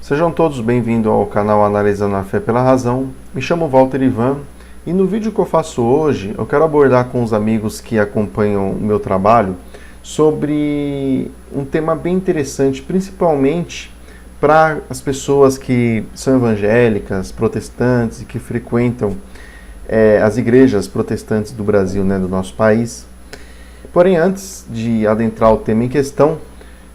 Sejam todos bem-vindos ao canal Analisando a Fé pela Razão. Me chamo Walter Ivan e no vídeo que eu faço hoje eu quero abordar com os amigos que acompanham o meu trabalho sobre um tema bem interessante, principalmente para as pessoas que são evangélicas, protestantes e que frequentam as igrejas protestantes do Brasil, do nosso país. Porém, antes de adentrar o tema em questão,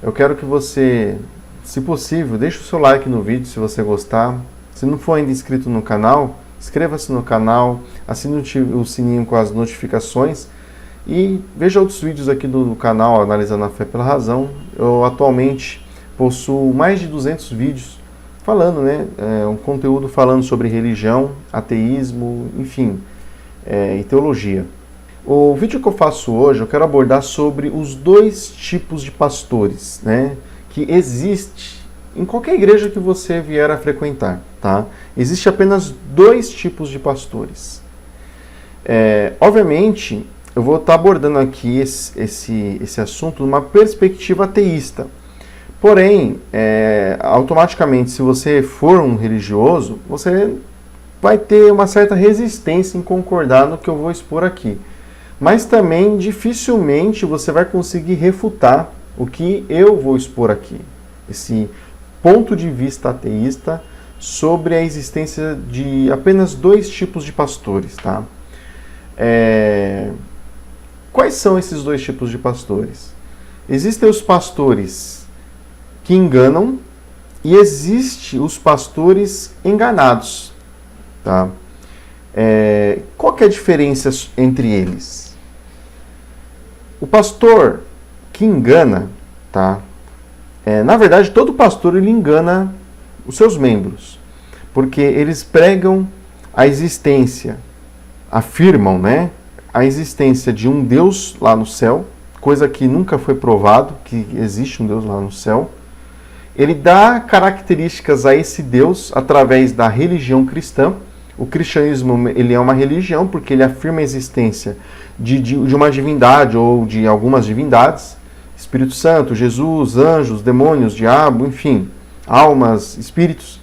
eu quero que você, se possível, deixe o seu like no vídeo se você gostar. Se não for ainda inscrito no canal, inscreva-se no canal, assine o sininho com as notificações e veja outros vídeos aqui do canal Analisando a Fé pela Razão. Eu atualmente possuo mais de 200 vídeos falando, um conteúdo falando sobre religião, ateísmo, enfim, e teologia. O vídeo que eu faço hoje, eu quero abordar sobre os dois tipos de pastores, que existe em qualquer igreja que você vier a frequentar, tá? Existe apenas dois tipos de pastores. Obviamente, eu vou estar abordando aqui esse assunto numa perspectiva ateísta. Porém, automaticamente, se você for um religioso, você vai ter uma certa resistência em concordar no que eu vou expor aqui. Mas também, dificilmente, você vai conseguir refutar o que eu vou expor aqui. Esse ponto de vista ateísta sobre a existência de apenas dois tipos de pastores, tá? Quais são esses dois tipos de pastores? Existem os pastores que enganam e existem os pastores enganados, tá? Qual que é a diferença entre eles? O pastor que engana, tá? Na verdade, todo pastor ele engana os seus membros, porque eles pregam a existência, afirmam, a existência de um Deus lá no céu, coisa que nunca foi provado, que existe um Deus lá no céu. Ele dá características a esse Deus através da religião cristã. O cristianismo ele é uma religião porque ele afirma a existência de uma divindade ou de algumas divindades. Espírito Santo, Jesus, anjos, demônios, diabo, enfim, almas, espíritos.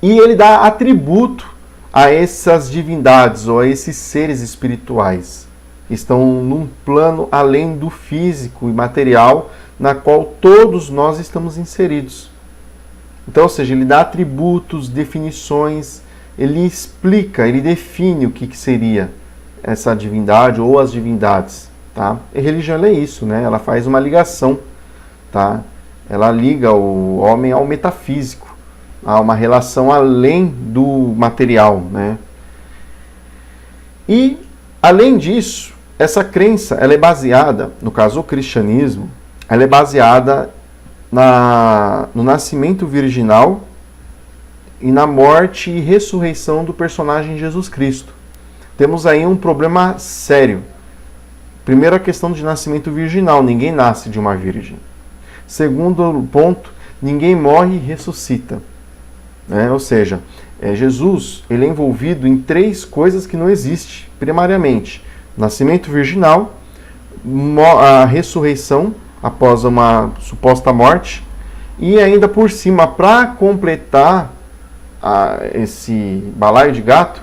E ele dá atributo a essas divindades ou a esses seres espirituais que estão num plano além do físico e material na qual todos nós estamos inseridos. Então, ou seja, ele dá atributos, definições, ele explica, ele define o que seria essa divindade ou as divindades. Tá? A religião é isso, ela faz uma ligação, tá? Ela liga o homem ao metafísico, a uma relação além do material. E, além disso, essa crença ela é baseada, no caso o cristianismo, ela é baseada no nascimento virginal e na morte e ressurreição do personagem Jesus Cristo. Temos aí um problema sério. Primeiro, a questão de nascimento virginal. Ninguém nasce de uma virgem. Segundo ponto, ninguém morre e ressuscita. Ou seja, Jesus ele é envolvido em três coisas que não existem, primariamente. Nascimento virginal, a ressurreição após uma suposta morte, e ainda por cima, para completar esse balaio de gato,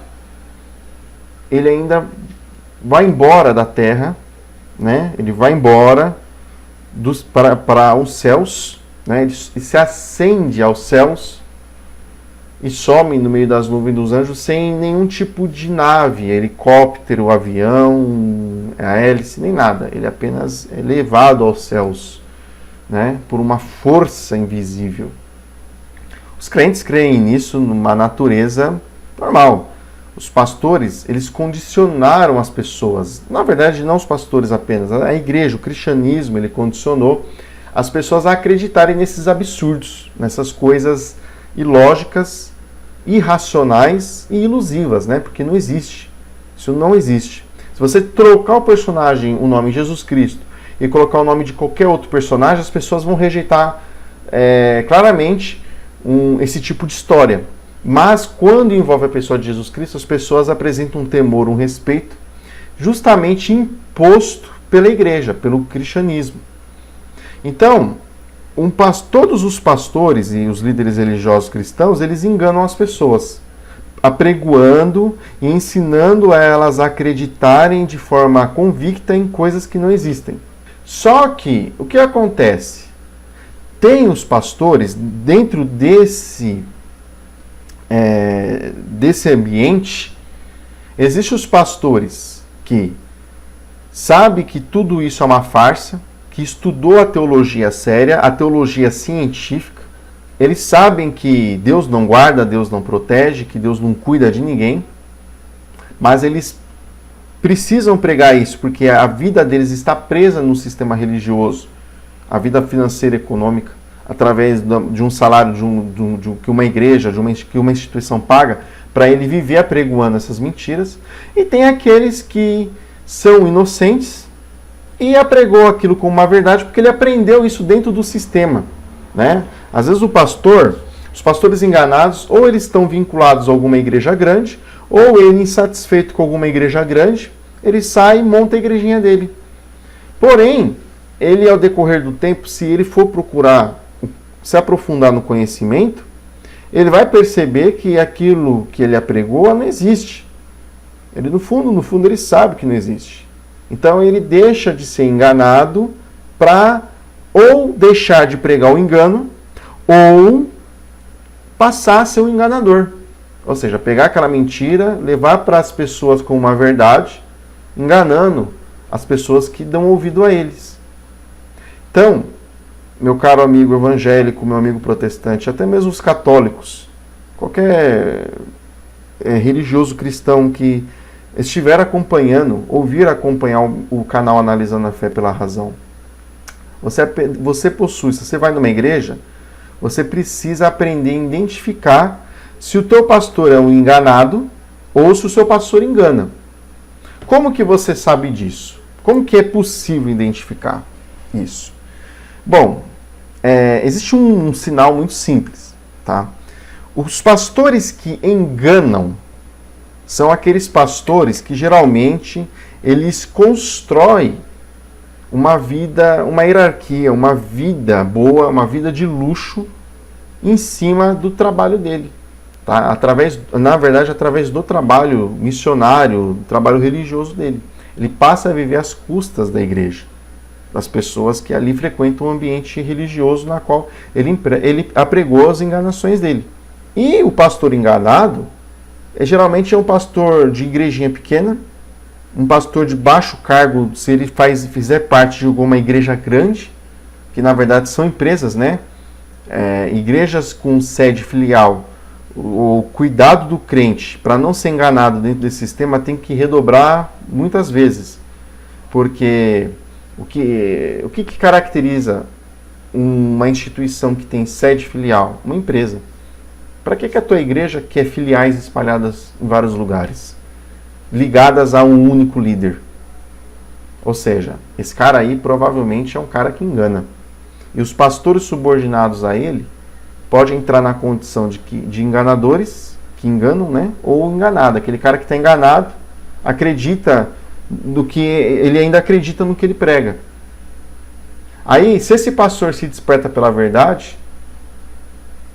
ele ainda vai embora da terra, ele vai embora para os céus, ele se ascende aos céus e some no meio das nuvens dos anjos sem nenhum tipo de nave, helicóptero, avião, a hélice, nem nada. Ele apenas é levado aos céus, por uma força invisível. Os crentes creem nisso numa natureza normal. Os pastores, eles condicionaram as pessoas. Na verdade, não os pastores apenas. A igreja, o cristianismo, ele condicionou as pessoas a acreditarem nesses absurdos, nessas coisas ilógicas, irracionais e ilusivas, porque não existe. Isso não existe. Se você trocar o personagem, o nome Jesus Cristo, e colocar o nome de qualquer outro personagem, as pessoas vão rejeitar claramente esse tipo de história. Mas quando envolve a pessoa de Jesus Cristo, as pessoas apresentam um temor, um respeito, justamente imposto pela igreja, pelo cristianismo. Então, todos os pastores e os líderes religiosos cristãos, eles enganam as pessoas, apregoando e ensinando elas a acreditarem de forma convicta em coisas que não existem. Só que, o que acontece? Tem os pastores, dentro desse ambiente, existem os pastores que sabem que tudo isso é uma farsa, que estudou a teologia séria, a teologia científica. Eles sabem que Deus não guarda, Deus não protege, que Deus não cuida de ninguém, mas eles precisam pregar isso, porque a vida deles está presa no sistema religioso, a vida financeira e econômica, através de um salário que uma igreja, que uma instituição paga, para ele viver apregoando essas mentiras. E tem aqueles que são inocentes e apregou aquilo como uma verdade, porque ele aprendeu isso dentro do sistema, né? Às vezes os pastores enganados, ou eles estão vinculados a alguma igreja grande, ou ele insatisfeito com alguma igreja grande, ele sai e monta a igrejinha dele. Porém, ele ao decorrer do tempo, se ele for procurar se aprofundar no conhecimento, ele vai perceber que aquilo que ele apregou não existe. Ele no fundo ele sabe que não existe. Então ele deixa de ser enganado para ou deixar de pregar o engano, ou passar a ser um enganador. Ou seja, pegar aquela mentira, levar para as pessoas como uma verdade, enganando as pessoas que dão ouvido a eles. Então, meu caro amigo evangélico, meu amigo protestante, até mesmo os católicos, qualquer religioso cristão que estiver acompanhando, ouvir acompanhar o canal Analisando a Fé pela Razão, você possui, se você vai numa igreja, você precisa aprender a identificar se o teu pastor é um enganado ou se o seu pastor engana. Como que você sabe disso? Como que é possível identificar isso? Bom, existe um sinal muito simples, tá? Os pastores que enganam são aqueles pastores que geralmente eles constroem uma vida, uma hierarquia, uma vida boa, uma vida de luxo em cima do trabalho dele, tá? Através do trabalho missionário, do trabalho religioso dele. Ele passa a viver às custas da igreja, das pessoas que ali frequentam o ambiente religioso na qual ele apregou as enganações dele. E o pastor enganado geralmente é um pastor de igrejinha pequena, um pastor de baixo cargo, se ele fizer parte de alguma igreja grande, que na verdade são empresas, né? Igrejas com sede filial. O cuidado do crente para não ser enganado dentro desse sistema tem que redobrar muitas vezes, porque o que caracteriza uma instituição que tem sede filial? Uma empresa. Para que a tua igreja quer filiais espalhadas em vários lugares, ligadas a um único líder? Ou seja, esse cara aí provavelmente é um cara que engana. E os pastores subordinados a ele podem entrar na condição de enganadores, que enganam, né? Ou enganado. Aquele cara que está enganado, ele ainda acredita no que ele prega. Aí, se esse pastor se desperta pela verdade,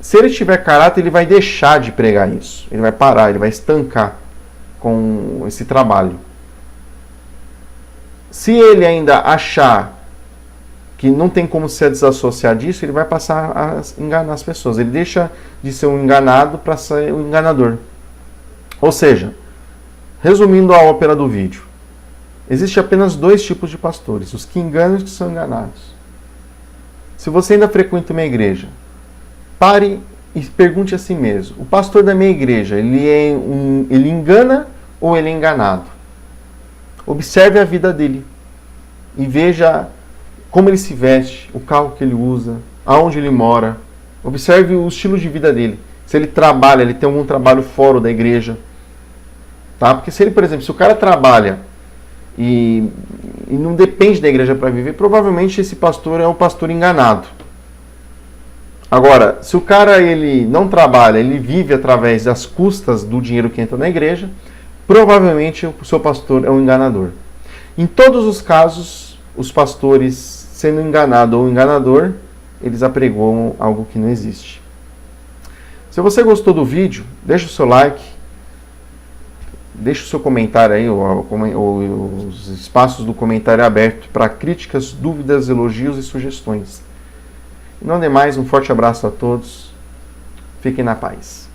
se ele tiver caráter, ele vai deixar de pregar isso. Ele vai parar, ele vai estancar com esse trabalho. Se ele ainda achar que não tem como se desassociar disso, ele vai passar a enganar as pessoas. Ele deixa de ser um enganado para ser um enganador. Ou seja, resumindo a ópera do vídeo, existe apenas dois tipos de pastores: os que enganam e os que são enganados. Se você ainda frequenta uma igreja, pare e pergunte a si mesmo: o pastor da minha igreja, ele engana ou ele é enganado? Observe a vida dele e veja como ele se veste, o carro que ele usa, aonde ele mora. Observe o estilo de vida dele. Se ele trabalha, ele tem algum trabalho fora da igreja. Tá? Porque se ele, por exemplo, se o cara trabalha e não depende da igreja para viver, provavelmente esse pastor é um pastor enganado. Agora, se o cara ele não trabalha, ele vive através das custas do dinheiro que entra na igreja, provavelmente o seu pastor é um enganador. Em todos os casos, os pastores sendo enganado ou enganador, eles apregoam algo que não existe. Se você gostou do vídeo, deixa o seu like, deixa o seu comentário aí, os espaços do comentário aberto para críticas, dúvidas, elogios e sugestões. E não demais, um forte abraço a todos. Fiquem na paz.